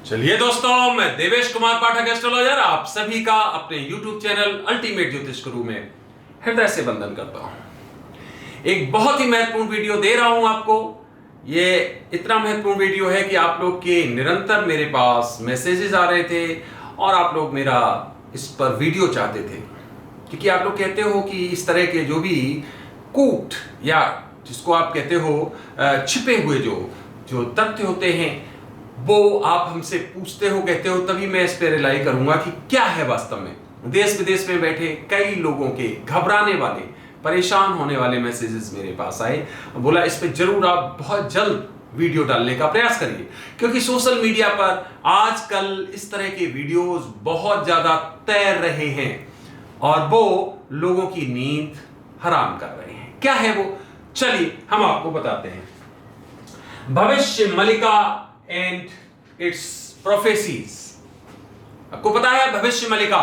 चलिए दोस्तों, मैं देवेश कुमार पाठक एस्ट्रोलॉजर आप सभी का अपने YouTube चैनल अल्टीमेट ज्योतिष गुरु में हृदय से वंदन करता हूं। एक बहुत ही महत्वपूर्ण वीडियो दे रहा हूं आपको। ये इतना महत्वपूर्ण वीडियो है कि आप लोग के निरंतर मेरे पास मैसेजेस आ रहे थे और आप लोग मेरा इस पर वीडियो चाहते थे, क्योंकि आप लोग कहते हो कि इस तरह के जो भी कूट या जिसको आप कहते हो छिपे हुए जो तथ्य होते हैं वो आप हमसे पूछते हो, कहते हो, तभी मैं इस पे रिलाई करूंगा कि क्या है वास्तव में। देश विदेश में बैठे कई लोगों के घबराने वाले, परेशान होने वाले मैसेजेस मेरे पास आए। बोला इस पे जरूर आप बहुत जल्द वीडियो डालने का प्रयास करिए, क्योंकि सोशल मीडिया पर आजकल इस तरह के वीडियोस बहुत ज्यादा तैर रहे हैं और वो लोगों की नींद हराम कर रहे हैं। क्या है वो, चलिए हम आपको बताते हैं। भविष्य मलिका एंड इट्स प्रोफेसीज। आपको पता है भविष्य मलिका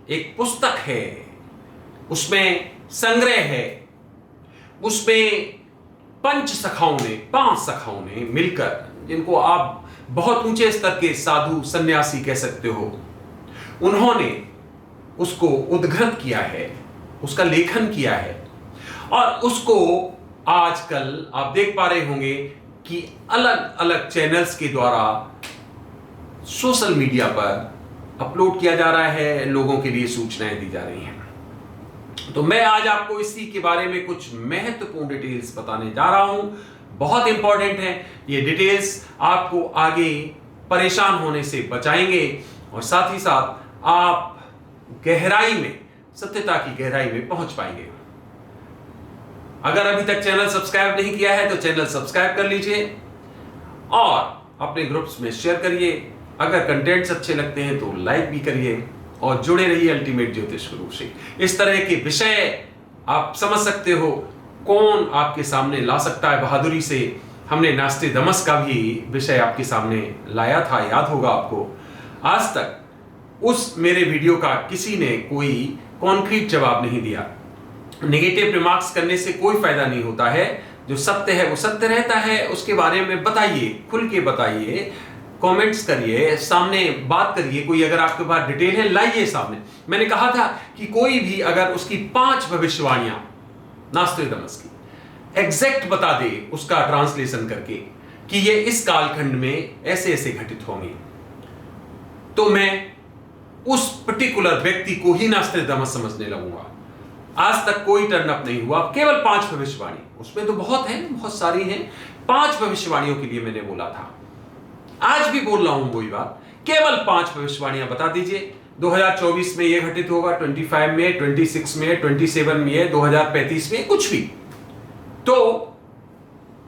एक पुस्तक है, उसमें संग्रह है, उसमें पांच सखाओं ने मिलकर, जिनको आप बहुत ऊंचे स्तर के साधु सन्यासी कह सकते हो, उन्होंने उसको उद्धृत किया है, उसका लेखन किया है और उसको आजकल आप देख पा रहे होंगे कि अलग अलग चैनल्स के द्वारा सोशल मीडिया पर अपलोड किया जा रहा है, लोगों के लिए सूचनाएं दी जा रही हैं। तो मैं आज आपको इसी के बारे में कुछ महत्वपूर्ण डिटेल्स बताने जा रहा हूं। बहुत इंपॉर्टेंट है ये डिटेल्स, आपको आगे परेशान होने से बचाएंगे और साथ ही साथ आप गहराई में, सत्यता की गहराई में पहुंच पाएंगे। अगर अभी तक चैनल सब्सक्राइब नहीं किया है तो चैनल सब्सक्राइब कर लीजिए और अपने ग्रुप्स में शेयर करिए। अगर कंटेंट्स अच्छे लगते हैं तो लाइक भी करिए और जुड़े रहिए अल्टीमेट ज्योतिष गुरु से। इस तरह के विषय आप समझ सकते हो कौन आपके सामने ला सकता है बहादुरी से। हमने नास्टेदमस का भी विषय आपके सामने लाया था, याद होगा आपको। आज तक उस मेरे वीडियो का किसी ने कोई कॉन्क्रीट जवाब नहीं दिया। नेगेटिव रिमार्क्स करने से कोई फायदा नहीं होता है। जो सत्य है वो सत्य रहता है, उसके बारे में बताइए, खुल के बताइए, कमेंट्स करिए, सामने बात करिए। कोई अगर आपके पास डिटेल है लाइए सामने। मैंने कहा था कि कोई भी अगर उसकी 5 भविष्यवाणियां नास्ट्रेडमस की एग्जैक्ट बता दे, उसका ट्रांसलेशन करके कि ये इस कालखंड में ऐसे ऐसे घटित होंगे, तो मैं उस पर्टिकुलर व्यक्ति को ही नास्ट्रेडमस समझने लगूंगा। आज तक कोई टर्न अप नहीं हुआ। केवल 5 भविष्यवाणी, उसमें तो बहुत है, बहुत सारी हैं। 5 भविष्यवाणियों के लिए मैंने बोला था, आज भी बोल रहा हूं वही बात। केवल 5 भविष्यवाणियां बता दीजिए। 2024 में यह घटित होगा, 25 में, 26 में, 27 में, 2035 में, कुछ भी। तो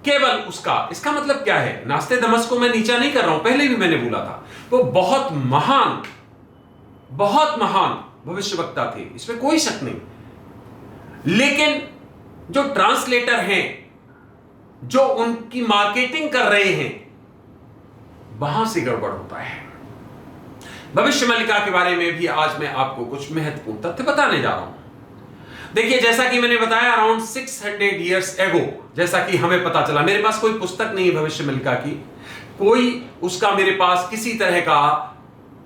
केवल उसका, इसका मतलब क्या है? नास्टेदमस को मैं नीचा नहीं कर रहा हूं, पहले भी मैंने बोला था। वो बहुत महान भविष्यवक्ता थे, इसमें कोई शक नहीं। लेकिन जो ट्रांसलेटर हैं, जो उनकी मार्केटिंग कर रहे हैं, वहां से गड़बड़ होता है। भविष्य मलिका के बारे में भी आज मैं आपको कुछ महत्वपूर्ण तथ्य बताने जा रहा हूं। देखिए, जैसा कि मैंने बताया, अराउंड 600 इयर्स एगो, जैसा कि हमें पता चला, मेरे पास कोई पुस्तक नहीं है भविष्य मलिका की, कोई उसका मेरे पास किसी तरह का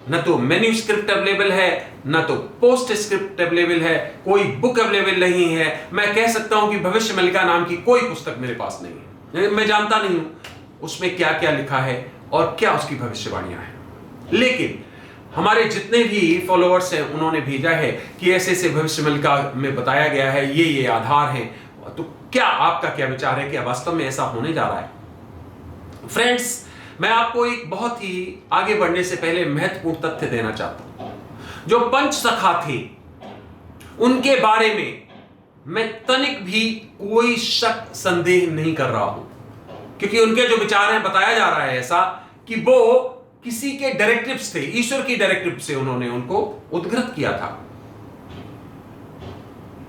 न तो मैन्यूस्क्रिप्ट अवेलेबल है, न तो पोस्ट स्क्रिप्ट अवेलेबल है, कोई बुक अवेलेबल नहीं है। मैं कह सकता हूं कि भविष्य मलिका नाम की कोई पुस्तक मेरे पास नहीं है। मैं जानता नहीं हूं उसमें क्या क्या लिखा है और क्या उसकी भविष्यवाणियां हैं। लेकिन हमारे जितने भी फॉलोअर्स हैं उन्होंने भेजा है कि ऐसे ऐसे भविष्य मलिका में बताया गया है, ये आधार हैं। तो क्या आपका क्या विचार है, क्या वास्तव में ऐसा होने जा रहा है? फ्रेंड्स, मैं आपको एक बहुत ही आगे बढ़ने से पहले महत्वपूर्ण तथ्य देना चाहता हूं। जो पंच सखा थे उनके बारे में मैं तनिक भी कोई शक संदेह नहीं कर रहा हूं, क्योंकि उनके जो विचार हैं, बताया जा रहा है ऐसा कि वो किसी के डायरेक्टिव्स थे, ईश्वर की डायरेक्टिव से उन्होंने उनको उद्धृत किया था।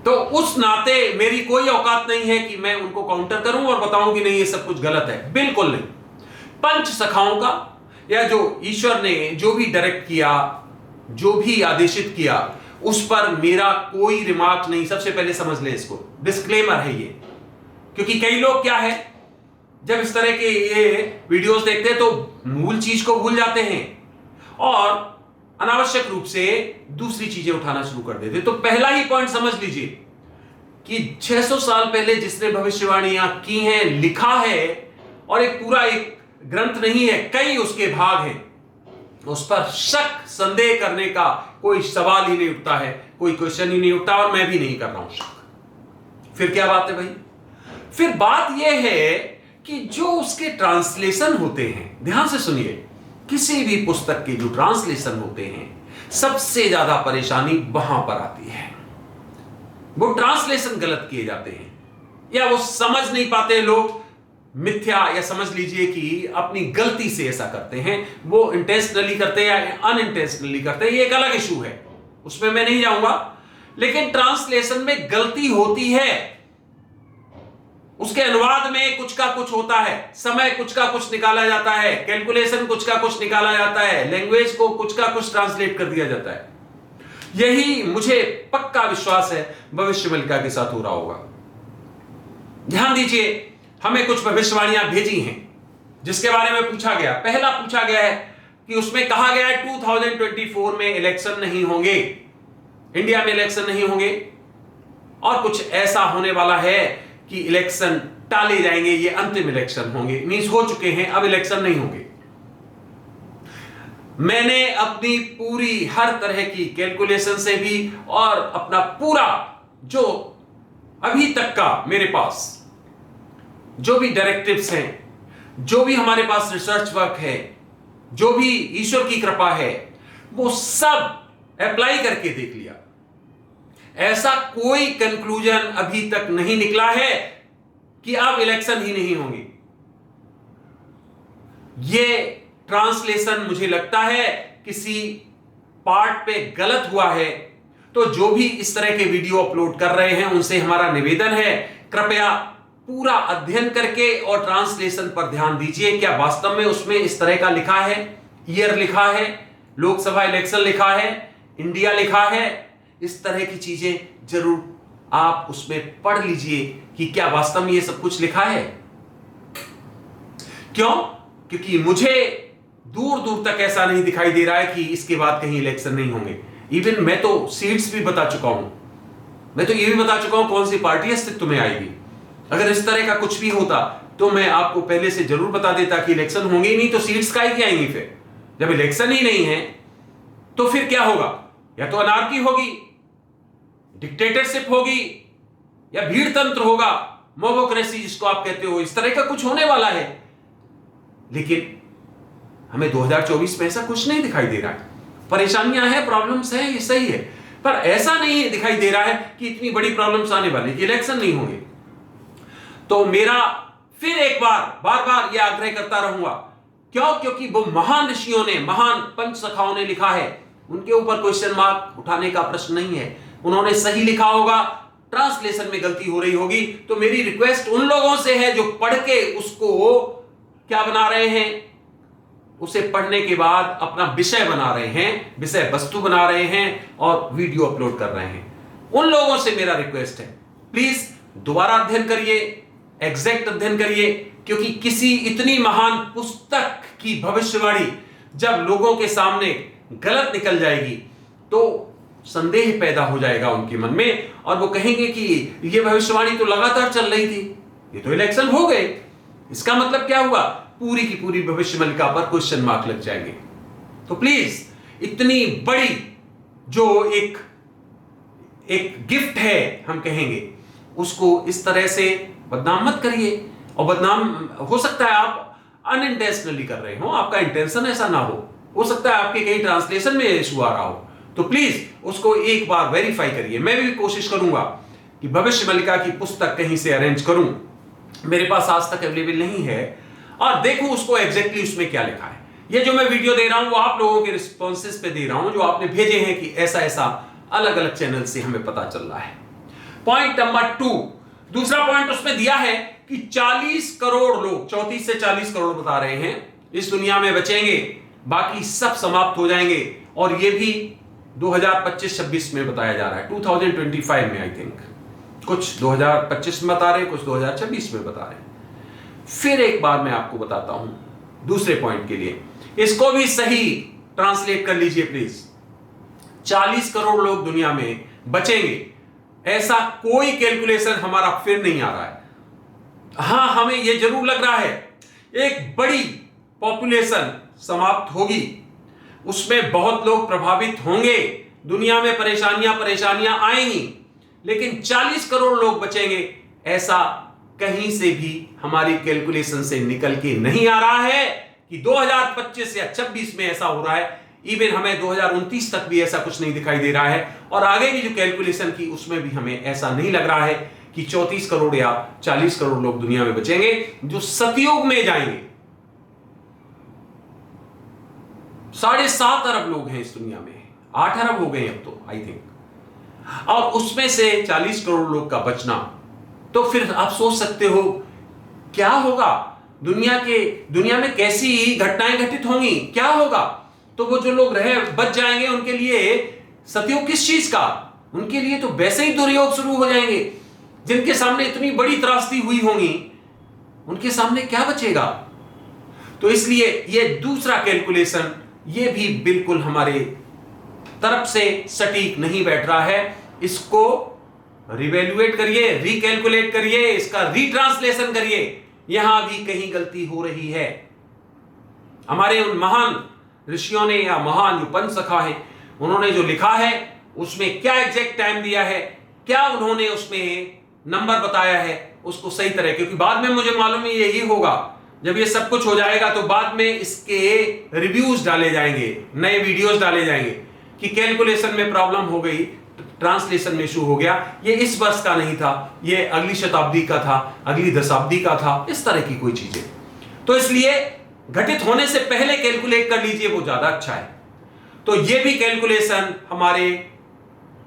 तो उस नाते मेरी कोई औकात नहीं है कि मैं उनको काउंटर करूं और बताऊं कि नहीं ये सब कुछ गलत है। बिल्कुल नहीं। पंच सखाओं का या जो ईश्वर ने जो भी डायरेक्ट किया, जो भी आदेशित किया, उस पर मेरा कोई रिमार्क नहीं। सबसे पहले समझ ले इसको, डिस्क्लेमर है ये। क्योंकि कई लोग क्या है, जब इस तरह के ये वीडियोस देखते हैं तो मूल चीज को भूल जाते हैं और अनावश्यक रूप से दूसरी चीजें उठाना शुरू कर देते हैं। तो पहला ही पॉइंट समझ लीजिए कि 600 साल पहले जिसने भविष्यवाणियां की हैं, लिखा है, और एक पूरा एक ग्रंथ नहीं है, कई उसके भाग हैं, उस पर शक संदेह करने का कोई सवाल ही नहीं उठता है, कोई क्वेश्चन ही नहीं उठता, और मैं भी नहीं कर रहा हूं शक। फिर क्या बात है भाई? फिर बात यह है कि जो उसके ट्रांसलेशन होते हैं, ध्यान से सुनिए, किसी भी पुस्तक के जो ट्रांसलेशन होते हैं, सबसे ज्यादा परेशानी वहां पर आती है। वो ट्रांसलेशन गलत किए जाते हैं, या वो समझ नहीं पाते लोग, मिथ्या, या समझ लीजिए कि अपनी गलती से ऐसा करते हैं। वो इंटेंशनली करते हैं या अनइंटेंशनली करते हैं, ये एक अलग इशू है, उसमें मैं नहीं जाऊंगा। लेकिन ट्रांसलेशन में गलती होती है, उसके अनुवाद में कुछ का कुछ होता है, समय कुछ का कुछ निकाला जाता है, कैलकुलेशन कुछ का कुछ निकाला जाता है, लैंग्वेज को कुछ का कुछ ट्रांसलेट कर दिया जाता है। यही मुझे पक्का विश्वास है भविष्यवक्ता के साथ हो रहा होगा। ध्यान दीजिए, हमें कुछ भविष्यवाणियां भेजी हैं जिसके बारे में पूछा गया। पहला पूछा गया है कि उसमें कहा गया है 2024 में इलेक्शन नहीं होंगे, इंडिया में इलेक्शन नहीं होंगे, और कुछ ऐसा होने वाला है कि इलेक्शन टाले जाएंगे, ये अंतिम इलेक्शन होंगे, मींस हो चुके हैं, अब इलेक्शन नहीं होंगे। मैंने अपनी पूरी हर तरह की कैलकुलेशन से भी और अपना पूरा जो अभी तक का मेरे पास जो भी डायरेक्टिव्स हैं, जो भी हमारे पास रिसर्च वर्क है, जो भी ईश्वर की कृपा है, वो सब अप्लाई करके देख लिया। ऐसा कोई कंक्लूजन अभी तक नहीं निकला है कि अब इलेक्शन ही नहीं होंगे। ये ट्रांसलेशन मुझे लगता है किसी पार्ट पे गलत हुआ है। तो जो भी इस तरह के वीडियो अपलोड कर रहे हैं, उनसे हमारा निवेदन है, कृपया पूरा अध्ययन करके और ट्रांसलेशन पर ध्यान दीजिए। क्या वास्तव में उसमें इस तरह का लिखा है, ईयर लिखा है, लोकसभा इलेक्शन लिखा है, इंडिया लिखा है, इस तरह की चीजें जरूर आप उसमें पढ़ लीजिए कि क्या वास्तव में ये सब कुछ लिखा है। क्यों? क्योंकि मुझे दूर दूर तक ऐसा नहीं दिखाई दे रहा है कि इसके बाद कहीं इलेक्शन नहीं होंगे। इवन मैं तो सीट्स भी बता चुका हूं, मैं तो ये भी बता चुका हूं कौन सी पार्टी अस्तित्व में आएगी। अगर इस तरह का कुछ भी होता तो मैं आपको पहले से जरूर बता देता कि इलेक्शन होंगे ही नहीं, तो सीट्स काहे की आएंगी। फिर जब इलेक्शन ही नहीं है तो फिर क्या होगा? या तो अनार्की होगी, डिक्टेटरशिप होगी, या भीड़ तंत्र होगा, मोबोक्रेसी जिसको आप कहते हो, इस तरह का कुछ होने वाला है। लेकिन हमें 2024 में ऐसा कुछ नहीं दिखाई दे रहा है। परेशानियां हैं, प्रॉब्लम्स हैं, ये सही है, पर ऐसा नहीं दिखाई दे रहा है कि इतनी बड़ी प्रॉब्लम्स आने वाली कि इलेक्शन नहीं होंगे। तो मेरा फिर एक बार बार यह आग्रह करता रहूंगा। क्यों? क्योंकि वो महान ऋषियों ने, महान पंच सखाओं ने लिखा है, उनके ऊपर क्वेश्चन मार्क उठाने का प्रश्न नहीं है। उन्होंने सही लिखा होगा, ट्रांसलेशन में गलती हो रही होगी। तो मेरी रिक्वेस्ट उन लोगों से है जो पढ़ के उसको क्या बना रहे हैं, उसे पढ़ने के बाद अपना विषय बना रहे हैं, विषय वस्तु बना रहे हैं और वीडियो अपलोड कर रहे हैं। उन लोगों से मेरा रिक्वेस्ट है, प्लीज दोबारा अध्ययन करिए, एग्जैक्ट अध्ययन करिए, क्योंकि किसी इतनी महान पुस्तक की भविष्यवाणी जब लोगों के सामने गलत निकल जाएगी तो संदेह पैदा हो जाएगा उनके मन में, और वो कहेंगे कि ये भविष्यवाणी तो लगातार चल रही थी, ये तो इलेक्शन हो गए, इसका मतलब क्या हुआ? पूरी की पूरी भविष्यवाणी पर क्वेश्चन मार्क लग जाएंगे। तो प्लीज इतनी बड़ी जो एक गिफ्ट है हम कहेंगे, उसको इस तरह से बदनाम मत करिए। और बदनाम हो सकता है आप अनइंटेंशनली कर रहे हो, आपका इंटेंशन ऐसा ना हो सकता है आपके कहीं ट्रांसलेशन में इशू आ रहा हो। तो प्लीज उसको एक बार वेरीफाई करिए। मैं भी कोशिश करूंगा कि भविष्यवक्ता की पुस्तक कहीं से अरेंज करूं, मेरे पास आज तक अवेलेबल नहीं है, और देखूं उसको एग्जैक्टली उसमें क्या लिखा है। ये जो मैं वीडियो दे रहा हूं वो आप लोगों के रिस्पॉन्सेस पे दे रहा हूं, जो आपने भेजे हैं कि ऐसा ऐसा अलग अलग चैनल से हमें पता चल रहा है। पॉइंट नंबर 2, दूसरा पॉइंट उसमें दिया है कि 40 करोड़ लोग, 34 से 40 करोड़ बता रहे हैं, इस दुनिया में बचेंगे, बाकी सब समाप्त हो जाएंगे। और ये भी 2025-26 में बताया जा रहा है, 2025 में, आई थिंक कुछ 2025 में बता रहे हैं, कुछ 2026 में बता रहे हैं। फिर एक बार मैं आपको बताता हूं दूसरे पॉइंट के लिए, इसको भी सही ट्रांसलेट कर लीजिए प्लीज। 40 करोड़ लोग दुनिया में बचेंगे, ऐसा कोई कैलकुलेशन हमारा फिर नहीं आ रहा है। हां, हमें यह जरूर लग रहा है एक बड़ी पॉपुलेशन समाप्त होगी, उसमें बहुत लोग प्रभावित होंगे, दुनिया में परेशानियां आएंगी, लेकिन 40 करोड़ लोग बचेंगे, ऐसा कहीं से भी हमारी कैलकुलेशन से निकल के नहीं आ रहा है कि 2025 या 26 में ऐसा हो रहा है। इवन हमें 2029 तक भी ऐसा कुछ नहीं दिखाई दे रहा है, और आगे की जो कैलकुलेशन की उसमें भी हमें ऐसा नहीं लग रहा है कि 34 करोड़ या 40 करोड़ लोग दुनिया में बचेंगे जो सतयुग में जाएंगे। 7.5 अरब लोग हैं इस दुनिया में, 8 अरब हो गए अब तो आई थिंक, और उसमें से 40 करोड़ लोग का बचना, तो फिर आप सोच सकते हो क्या होगा, दुनिया में कैसी घटनाएं घटित होंगी, क्या होगा। तो वो जो लोग बच जाएंगे उनके लिए सतयुग किस चीज का, उनके लिए तो वैसे ही दुर्योग शुरू हो जाएंगे। जिनके सामने इतनी बड़ी त्रासदी हुई होंगी, उनके सामने क्या बचेगा। तो इसलिए ये दूसरा कैलकुलेशन ये भी बिल्कुल हमारे तरफ से सटीक नहीं बैठ रहा है। इसको रिवैल्यूएट करिए, रिकैलकुलेट करिए, इसका रीट्रांसलेशन करिए, यहां भी कहीं गलती हो रही है। हमारे उन महान ऋषियों ने या महान जो पंच सखा है, उन्होंने जो लिखा है उसमें क्या एग्जैक्ट टाइम दिया है, क्या उन्होंने उसमें नंबर बताया है, उसको सही तरह, क्योंकि बाद में मुझे मालूम है यही होगा, जब ये सब कुछ हो जाएगा तो बाद में इसके रिव्यूज डाले जाएंगे, नए वीडियोस डाले जाएंगे कि कैलकुलेशन में प्रॉब्लम हो गई, ट्रांसलेशन में इशू हो गया, ये इस वर्ष का नहीं था, ये अगली शताब्दी का था, अगली दशाब्दी का था, इस तरह की कोई चीजें। तो इसलिए घटित होने से पहले कैलकुलेट कर लीजिए, वो ज्यादा अच्छा है। तो ये भी कैलकुलेशन हमारे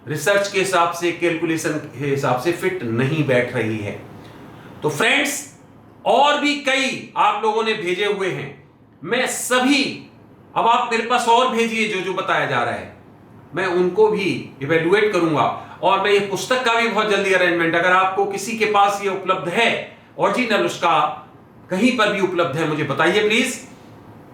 रिसर्च के हिसाब से, कैलकुलेशन के हिसाब से फिट नहीं बैठ रही है। तो फ्रेंड्स, और भी कई आप लोगों ने भेजे हुए हैं, मैं सभी, अब आप मेरे पास और भेजिए जो जो बताया जा रहा है, मैं उनको भी इवेल्युएट करूंगा। और मैं ये पुस्तक का भी बहुत जल्दी अरेंजमेंट, अगर आपको किसी के पास ये उपलब्ध है, ओरिजिनल उसका कहीं पर भी उपलब्ध है, मुझे बताइए प्लीज,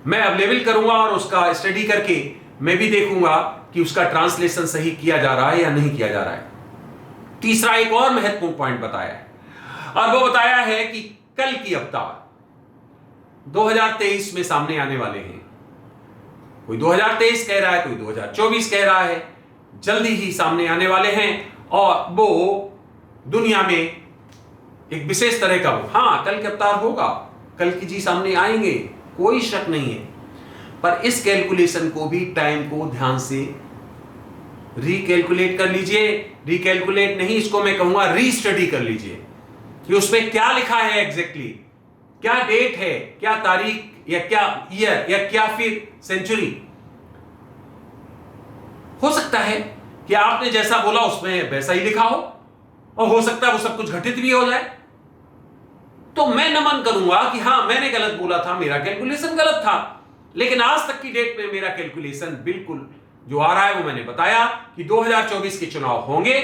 मैं अवेलेबल करूंगा और उसका स्टडी करके मैं भी देखूंगा कि उसका ट्रांसलेशन सही किया जा रहा है या नहीं किया जा रहा है। तीसरा एक और महत्वपूर्ण पॉइंट बताया है, और वो बताया है कि कल की अवतार 2023 में सामने आने वाले हैं। कोई 2023 कह रहा है, कोई 2024 कह रहा है, जल्दी ही सामने आने वाले हैं, और वो दुनिया में एक विशेष तरह का, हां कल के अवतार होगा, कल की जी सामने आएंगे, कोई शक नहीं है। पर इस कैलकुलेशन को भी, टाइम को ध्यान से रिकैलकुलेट कर लीजिए, रिकैलकुलेट नहीं, इसको मैं कहूंगा रीस्टडी कर लीजिए कि उसमें क्या लिखा है एग्जैक्टली, क्या डेट है, क्या तारीख, या क्या ईयर, या क्या फिर सेंचुरी। हो सकता है कि आपने जैसा बोला उसमें वैसा ही लिखा हो, और हो सकता है वो सब कुछ घटित भी हो जाए। तो मैं नमन करूंगा कि हां मैंने गलत बोला था, मेरा कैलकुलेशन गलत था, लेकिन आज तक की डेट में मेरा कैलकुलेशन बिल्कुल जो आ रहा है वो मैंने बताया कि 2024 के चुनाव होंगे,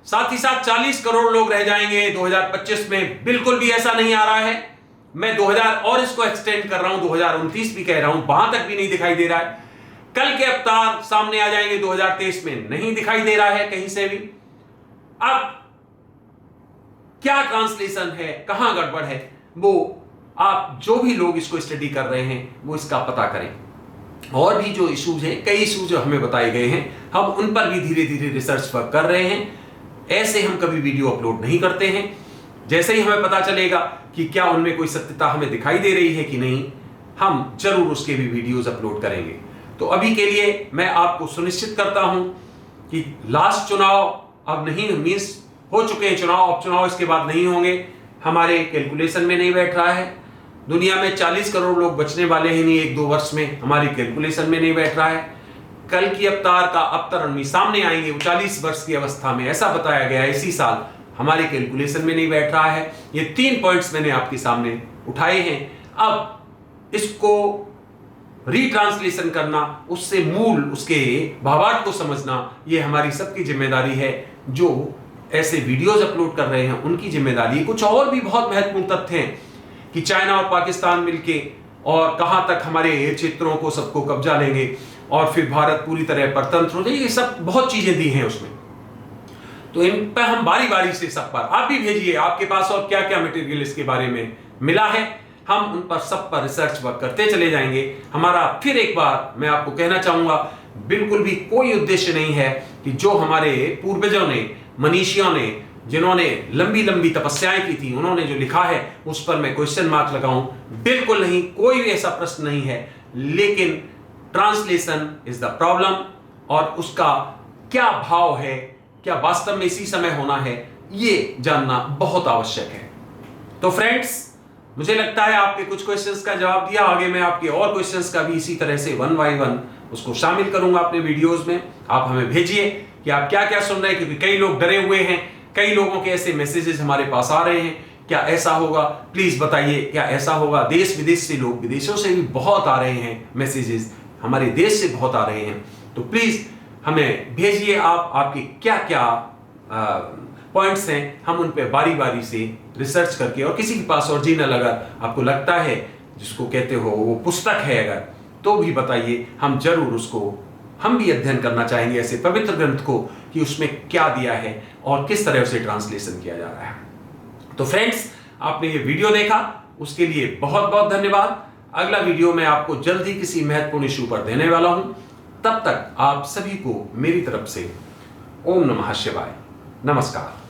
साथ ही साथ 40 करोड़ लोग रह जाएंगे 2025 में, बिल्कुल भी ऐसा नहीं आ रहा है। मैं 2000 और इसको एक्सटेंड कर रहा हूं, 2029 भी कह रहा हूं, वहां तक भी नहीं दिखाई दे रहा है। कल के अवतार सामने आ जाएंगे 2023 में, नहीं दिखाई दे रहा है कहीं से भी। अब क्या ट्रांसलेशन है, कहां गड़बड़ है, वो आप जो भी लोग इसको स्टडी कर रहे हैं वो इसका पता करें। और भी जो इश्यूज हैं, कई इश्यूज जो हमें बताए गए हैं, हम उन पर भी धीरे धीरे रिसर्च वर्क कर रहे हैं। ऐसे हम कभी वीडियो अपलोड नहीं करते हैं, जैसे ही हमें पता चलेगा कि क्या उनमें कोई सत्यता हमें दिखाई दे रही है कि नहीं, हम जरूर उसके भी वीडियोस अपलोड करेंगे। तो अभी के लिए मैं आपको सुनिश्चित करता हूं कि लास्ट चुनाव अब नहीं, मींस हो चुके हैं चुनाव, अब चुनाव इसके बाद नहीं होंगे, हमारे कैलकुलेशन में नहीं बैठ रहा है। दुनिया में 40 करोड़ लोग बचने वाले हैं नहीं 1-2 वर्ष में, हमारी कैलकुलेशन में नहीं बैठ रहा है। कल की अवतार का अवतरण में सामने आएंगे वो 40 वर्ष की अवस्था में, ऐसा बताया गया है इसी साल, हमारे कैलकुलेशन में नहीं बैठ रहा है। ये 3 पॉइंट्स मैंने आपके सामने उठाए हैं। अब इसको रीट्रांसलेशन करना, उससे मूल उसके भावार्थ को समझना, ये हमारी सबकी जिम्मेदारी है। जो ऐसे वीडियोस अपलोड कर रहे हैं उनकी जिम्मेदारी। कुछ और भी बहुत महत्वपूर्ण तथ्य हैं कि चाइना और पाकिस्तान मिलके और कहां तक हमारे क्षेत्रों को सबको कब्जा लेंगे और फिर भारत पूरी तरह परतंत्र हो जाए, ये सब बहुत चीजें दी हैं उसमें। तो इन पर हम बारी बारी से सब पर आप भी भेजिए, आपके पास और क्या क्या मटेरियल इसके बारे में मिला है, हम उन पर सब पर रिसर्च वर्क करते चले जाएंगे। हमारा फिर एक बार मैं आपको कहना चाहूंगा, बिल्कुल भी कोई उद्देश्य नहीं है कि जो हमारे पूर्वजों ने, मनीषियों ने, जिन्होंने लंबी लंबी तपस्याएं की थी, उन्होंने जो लिखा है उस पर मैं क्वेश्चन मार्क लगाऊं, बिल्कुल नहीं, कोई भी ऐसा प्रश्न नहीं है। लेकिन ट्रांसलेशन इज द प्रॉब्लम, और उसका क्या भाव है, क्या वास्तव में इसी समय होना है, ये जानना बहुत आवश्यक है। तो फ्रेंड्स, मुझे लगता है आपके कुछ क्वेश्चंस का जवाब दिया, आगे मैं आपके और क्वेश्चंस का भी इसी तरह से 1 बाय 1 उसको शामिल करूंगा अपने वीडियोस में। आप हमें भेजिए कि आप क्या क्या सुन रहे हैं, क्योंकि कई लोग डरे हुए हैं, कई लोगों के ऐसे मैसेजेस हमारे पास आ रहे हैं, क्या ऐसा होगा, प्लीज बताइए क्या ऐसा होगा। देश विदेश से लोग, विदेशों से भी बहुत आ रहे हैं मैसेजेस, हमारे देश से बहुत आ रहे हैं। तो प्लीज हमें भेजिए आप आपके क्या क्या पॉइंट्स हैं, हम उन पे बारी बारी से रिसर्च करके, और किसी के पास ओरिजिनल अगर आपको लगता है, जिसको कहते हो वो पुस्तक है अगर, तो भी बताइए, हम जरूर उसको, हम भी अध्ययन करना चाहेंगे ऐसे पवित्र ग्रंथ को, कि उसमें क्या दिया है और किस तरह से ट्रांसलेशन किया जा रहा है। तो फ्रेंड्स, आपने ये वीडियो देखा, उसके लिए बहुत बहुत धन्यवाद। अगला वीडियो मैं आपको जल्द ही किसी महत्वपूर्ण इशू पर देने वाला हूं। तब तक आप सभी को मेरी तरफ से ओम नमः शिवाय, नमस्कार।